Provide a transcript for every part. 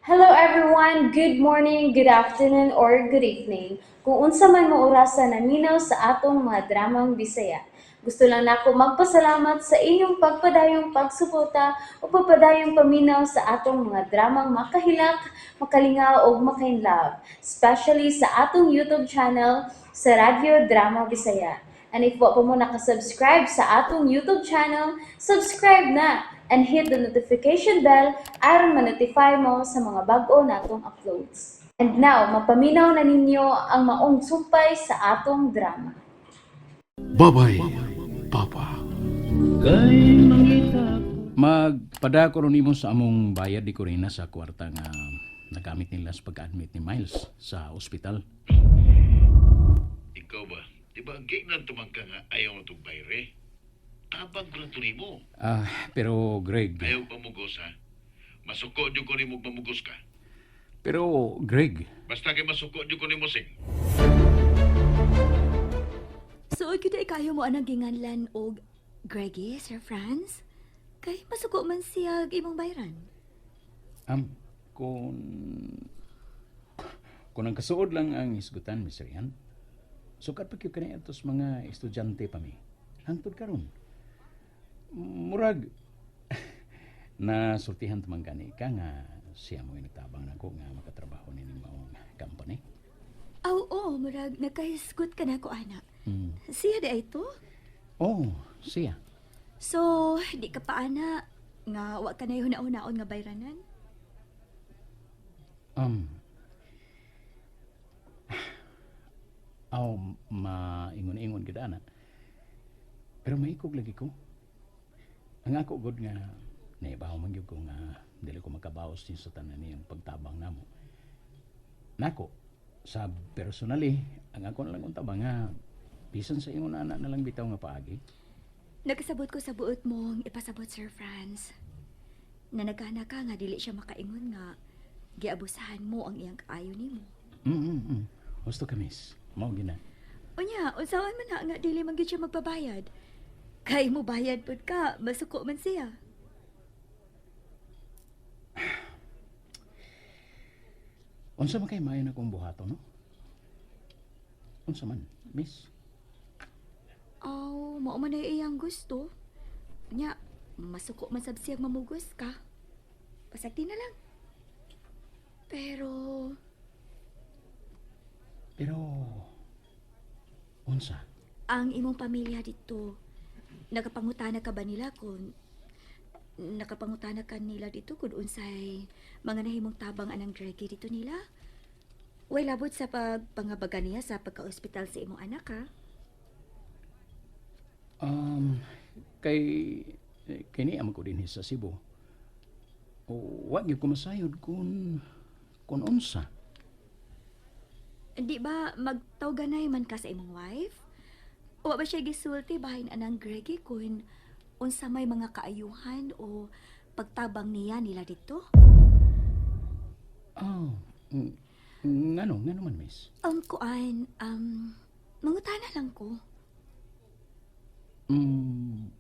Hello everyone, good morning, good afternoon, or good evening. Kung unsa man mo orasan naminaw sa atong mga dramang Bisaya. Gusto lang nako magpasalamat sa inyong pagpadayong pagsuporta o pagpadayong paminaw sa atong mga dramang makahilak, makalingaw o makainlove, especially sa atong YouTube channel sa Radyo Drama Bisaya. And if wa pa mo nakasubscribe sa atong YouTube channel, subscribe na and hit the notification bell aron ma-notify mo sa mga bag-o natong uploads. And now, mapaminaw na ninyo ang maong sumpay sa atong drama. Babay, Papa. Kay mangita Magpadako ron nimo sa among bayad di ko rin sa kwarta nga nagamit nila sa pag-admit ni Miles sa ospital. Ikaw ba? Di ba ang gignan tumang ka nga ayaw na itong bayre? Tabang ko lang ito mo. Pero Greg, Ayaw pamugos ha? Masuko dyan ko ni mo pamugos ka. pero Greg, Basta kay masuko dyan ko ni mo sing. So, kita ikayo mo anang ginganlan og Greggy, Sir Franz? Kay masuko man siya imong bayran. um, kung kung ang kasuod lang ang isgutan, Mr. Ian, sukat pa kayo kanina itos mga estudyante pa mi. Hangtod karon. Murag, na sultihan tamang gani ka nga siya mo nagtabang na ko nga makatrabaho ni maong company. Oo, murag nagkahisgot ka na ko, anak. Mm. Siya di ay to? Oh, siya. So, di ka pa, anak, nga wa ka na yung naon nga bayranan? Maingon-ingon kita na. Pero maikog lagi ko. Ang ako god nga naibaw man gyud ko nga dili ko makabawas din sa tanan niyang pagtabang namo. Nako sa personally, ang ako na lang unta nga bisan sa ingon anak na lang bitaw nga paagi. Nagkasabot ko sa buot mong ipasabot, Sir Franz. Na nagana ka nga dili siya makaingon nga giabusahan mo ang iyang kaayo nimo. Gusto ka, miss. Mao gina. Unya, unsaon man na nga dili man gyud siya magbabayad. Kay mo bayad pud ka, masuko man siya. Unsa man kay maayo na kong buhaton, no? Unsa man, miss? Aw, mao man ay iyang gusto. Nya, masuko man sab siyang mamugos ka. Pasagdi na lang. Pero, Pero unsa? ang imong pamilya dito, nakapangutana ka ba nila kung nakapangutana ka nila dito kung unsay mga nahimong tabang anang Greggy dito nila? Way labot sa pagpangabaga niya sa pagka-ospital sa imong anak, ha? Kay kini am ko din sa Cebu. O wag gyud ko masayod kung unsa. Di ba magtawganay man ka sa imong wife? O ba siya gisulti bahin anang Greggy kung unsa may mga kaayuhan o pagtabang niya nila dito? Oh, ngano man, miss? Kuan, mangutana lang ko. Mm,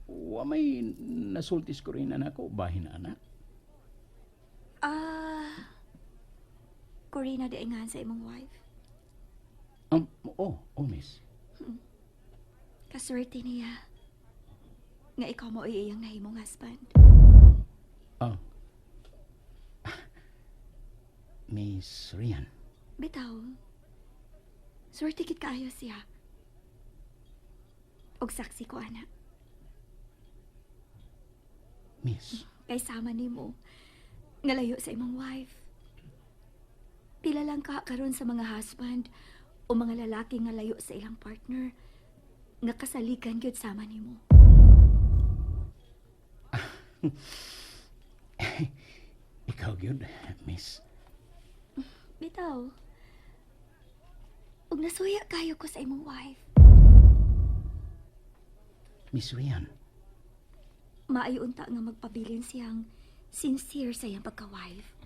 wa may nasultis ko rin anak ko, bahin anak. Corina di nga sa imong wife. Miss. Kaswerte niya. Nga ikaw mo iyang nahimong husband. Oh. Miss Rian. Bitaw, swerte kit kaayo siya. Og saksi ko, anak. Miss. Kay sama nimo nga layo sa imong wife. Pila lang ka karon sa mga husband o mga lalaki nga layo sa ilang partner nga kasalikan gyud sama nimo. Ikaw gyud, miss. Bitaw, og nasuya kayo ko sa imong wife. Miss Rian. Maayo unta nga magpabilin siyang sincere sa iyang pagka-wife.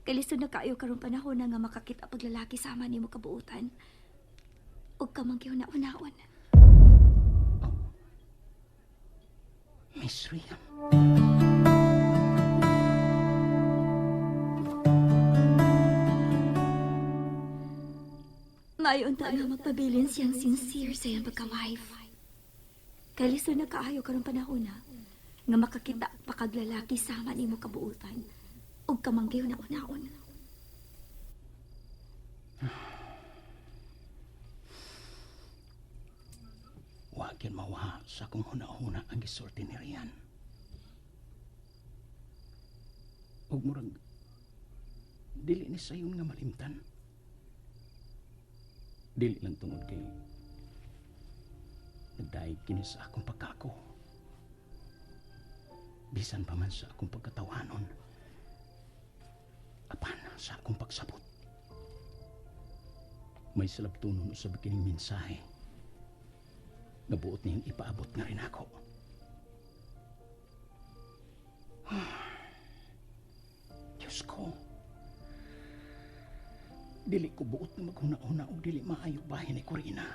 Kalisod na kayo karong panahon na nga makakita paglalaki sama nimo kabuutan. Og kamang una-unaon. Miss Rian. Maayon ta nga magpabilin siyang sincere sa iyang pagka-wife. Kay lisod na kaayo karong panahon na nga makakita pa kag lalaki sama nimo kabuutan ug kamanggiw na unaon. Wa gyud mawa sa akong huna-huna ang gisulti ni Rian. Ug murag dili ni sayon nga malimtan. Dili lang tungod kay nagdaig kini sa akong pagkako. Bisan pa man sa akong pagkatawanon. Apan sa akong pagsabot. May salabtunon usab kining mensahe. Nabuot niyang ipaabot nga rin ako. Diyos ko. Dili ko buot na maghuna-una o dili maayo bahin ni Corina.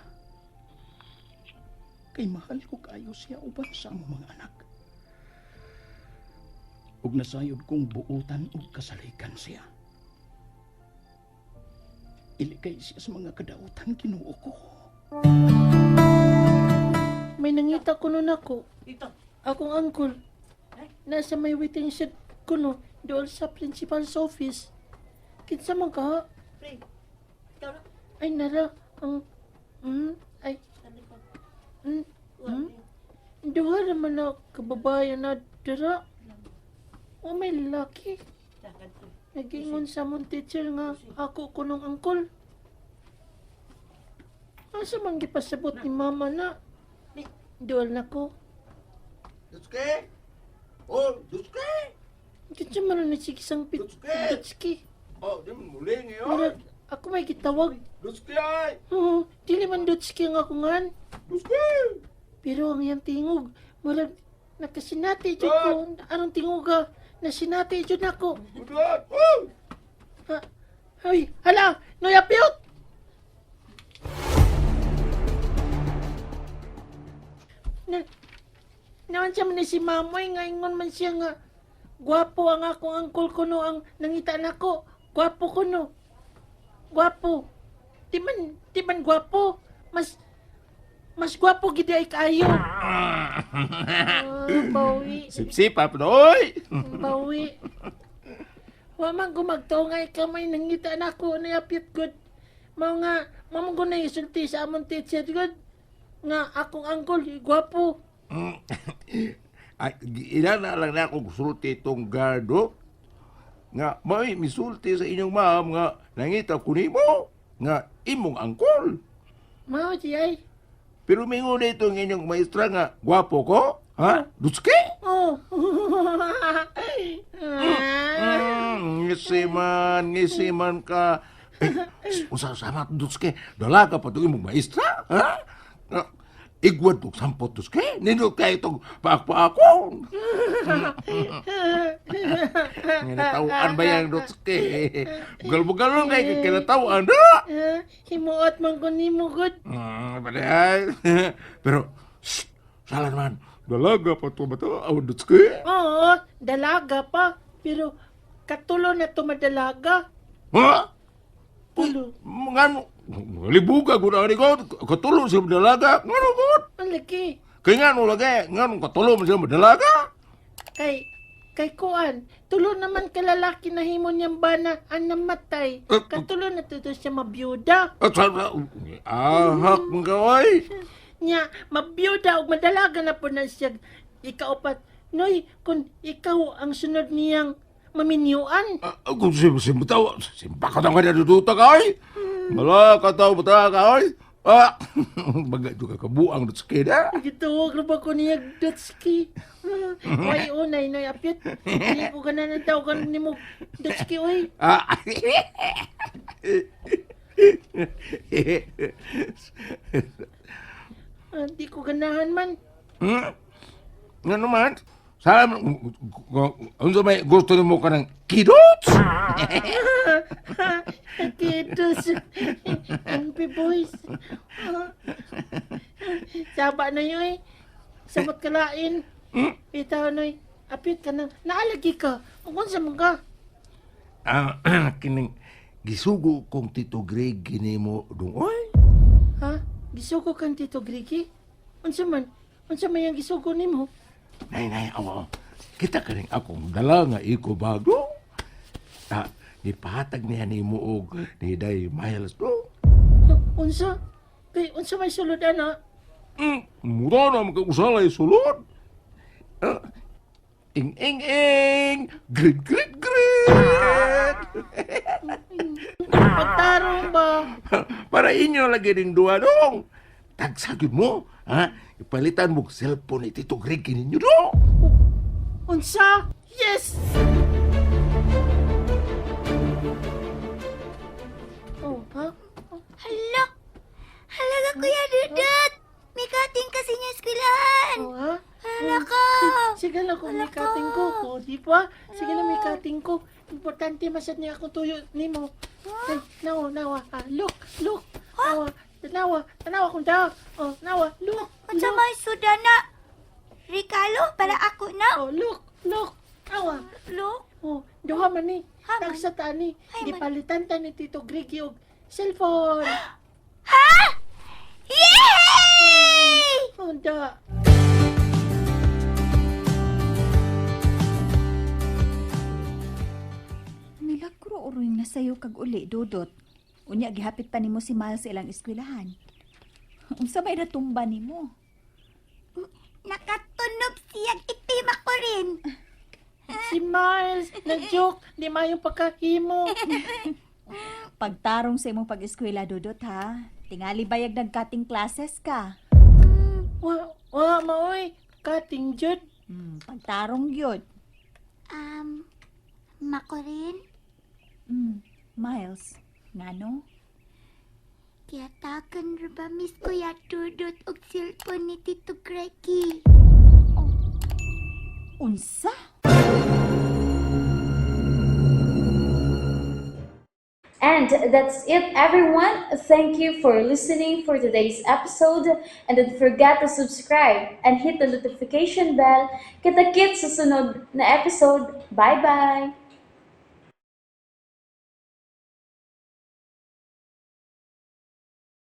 Kay mahal ko kayo siya uban sa among mga anak. Ug nasayod kong buutan ug kasalikan siya. Ilikay siya sa mga kadautan Ginoo ko. May nangita ko nun ako. Akong uncle. Nasa may waiting shed ko no, doon sa principal's office. Kinsa man ka? Ay, nara. Ang... ay... Duha naman na kababayan na dara. O may lalaki. Nagingon sa mong teacher nga ako kunong uncle. Asa man gipasabot ni mama na? Dual na ko. Dutske? Oh, Dutske? Kinsa man na sigisang Dutski. Oh, di mo muli ngayon. Murag, ako may gitawag. Dutske ay! Oo, dili man Dutski ang ako ngan. Dutske! Pero ang iyang tingog, murag nakasinati jud ko. Anong tingog ka? Nasinati jud ako. Udot! Oh! Ay, hala! Noyapyot! Naman siya man ni si Mamoy, nga ingon man siya nga gwapo ang akong angkol ko no, ang nangita nako. Gwapo ko no. Gwapo. Di man gwapo. Mas gwapo gid ay kayo. Bawi. Sip-sipa, panoy! Bawi. Wa man gumagtaw nga ikaw may nangita nako na yapit good. Mao nga mamong ko na isulti sa among teacher good. Nga akong angkol gwapo. Ay, ilan na lang na akong sulti itong gardo. Nga, may misulti sa inyong ma'am nga nangita ko nimo nga imong angkol. Mao di ay. Pero mingon na itong inyong maestra nga gwapo ko. Ha? Dutske? Oh. Ngisiman ka. Usah-sama Dutske. Dalaga pa itong imong maestra. Ha? Igwad og sampot Dutske. Nindot kayo itong paakpaakon. Kinatawaan ba yung Dutske? Bugal-bugal kay kinatawaan na. Himuot man ko nimo good. Padahal. Pero, salah naman. Dalaga pa ito ba ito? Awad Dutske? Oo, dalaga pa. Pero katulo na to madalaga. Ha? Tulo. Ngano? Libuga ko na ko. Katulong siya madalaga. Ngano ko? Ang laki. Kaya ngano lagi. Ngano katulong siya madalaga? Kay kuan, tulo naman kalalaki na himo niyang bana ang namatay. Katulo na to siya mabiyuda. At sana, ahak mga kaway. Nya, mabiyuda o madalaga na po na siya ikaupat. Noy, kung ikaw ang sunod niyang maminyuan. Kung simba tao, simba ka nga na duduta kaway. Mala ka tao ba kaway? Bagay juga kabuang Dutske na. Gituwag na ba ko niya Dutski? Way unay, noy, apit. Hindi ko ka na natawagan ni mo Dutski, oy. Hindi ko ganahan man. Nga naman, saan unsa may gusto mo ka ng kidots? Kidos. MP boys. Saba na yun, eh. Samot ka lain. Itaw na apit ka na. Naalagi ka. Kung sa mga. Kining gisugo kong Tito Greg gini mo dong oy. Ha? Gisugo kan Tito Grigi? Unsa man yung gisugo nimo? Nay, awa. Kita ka rin akong dala nga iko bago. Ipahatag niya ni mo og ni Day Miles do. Unsa? Kay unsa may sulod ana? Mura na magkausalay sulod. Ing. Grit. Pagtarong ba? Para inyo lagi ning duwa dong. Tagsagid mo, ha? Ipalitan mo cellphone ni Tito Greg ninyo do. Unsa? Yes! Oh, ha? Hala! Hala ka, Kuya Dudut! May kating kasi niya eskwelahan! Oh, ha? Hala ka! Sige lang kung may kating ko. O, di ba? Sige lang may kating ko. Importante masad niya akong tuyo ni mo. Ay, nawa. Look. Tanawa kung daw. Oh, nawa. Look. Unsa may sudana? Ricalo, para ako na. Oh, look. Nawa. Look, Oh, duha man ni. Ha, man. Tagsa ta ni. Ay, man. Gipalitan ta ni Tito Grigi og cellphone. ha? Yay! Onda. Milagro uroy na sayo kag uli, Dudot. Unya, gihapit pa nimo si Miles sa ilang eskwelahan. Unsa may natumba nimo? Nakatunog siyang itim ako rin. Si Miles, nag-joke. Di mayong pagkahimo. Pagtarong sa imong pag-eskwela, Dudot, ha? Tingali bayag nagkating classes ka. Maoy. Kating jud. Pagtarong yun. Makorin? Miles, ngano? Kiyatakan ra ba Miss Kuya Dudut og cellphone ni Tito Greggy? Unsa? And that's it, everyone. Thank you for listening for today's episode. And don't forget to subscribe and hit the notification bell. Kita-kits sa sunod na episode. Bye-bye!